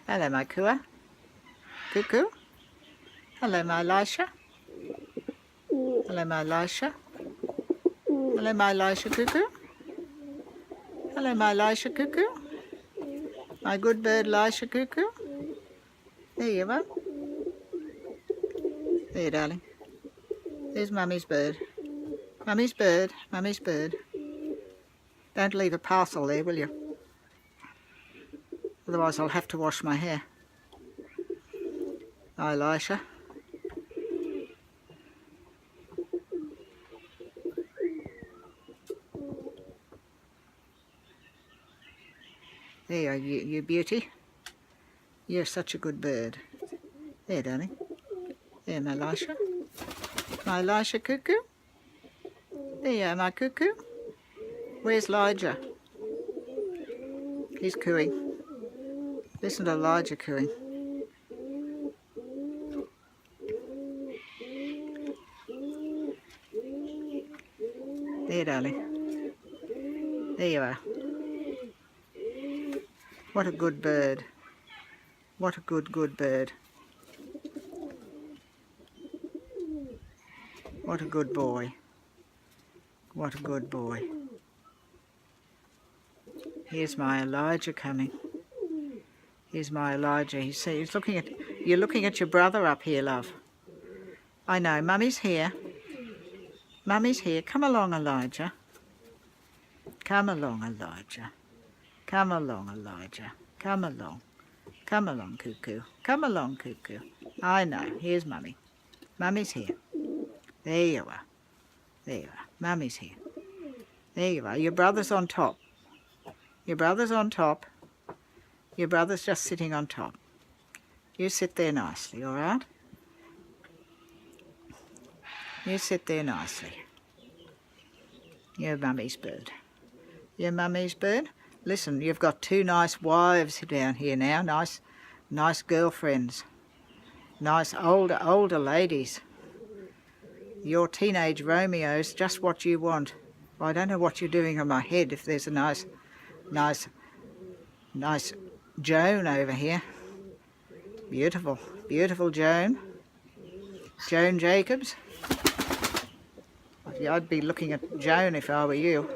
Hello, my cooer. Cuckoo. Hello, my Elisha. Hello, my Elisha. Hello, my Elisha Cuckoo. Hello, my Elisha Cuckoo. My good bird, Elisha Cuckoo. There you are. There, darling. There's Mummy's bird. Mummy's bird. Mummy's bird. Don't leave a parcel there, will you? Otherwise I'll have to wash my hair. Hi, Elisha. There you are, you beauty. You're such a good bird. There, darling. There, my Elisha. My Elisha Cuckoo. There you are, my Cuckoo. Where's Elijah? He's cooing. Listen to Elijah cooing. There, darling. There you are. What a good bird. What a good bird. What a good boy. What a good boy. Here's my Elijah coming. Here's my Elijah. He's looking at, you're looking at your brother up here, love. I know, Mummy's here. Mummy's here. Come along, Elijah. Come along, Elijah. Come along, Elijah. Come along. Come along, Cuckoo. Come along, Cuckoo. I know. Here's Mummy. Mummy's here. There you are. There you are. Mummy's here. There you are. Your brother's on top. Your brother's on top. Your brother's just sitting on top. You sit there nicely, all right? You sit there nicely. You're Mummy's bird. You're Mummy's bird. Listen, you've got two nice wives down here now. Nice girlfriends. Nice older ladies. Your teenage Romeo's just what you want. Well, I don't know what you're doing on my head if there's a nice Joan over here. Beautiful, beautiful Joan. Joan Jacobs. I'd be looking at Joan if I were you.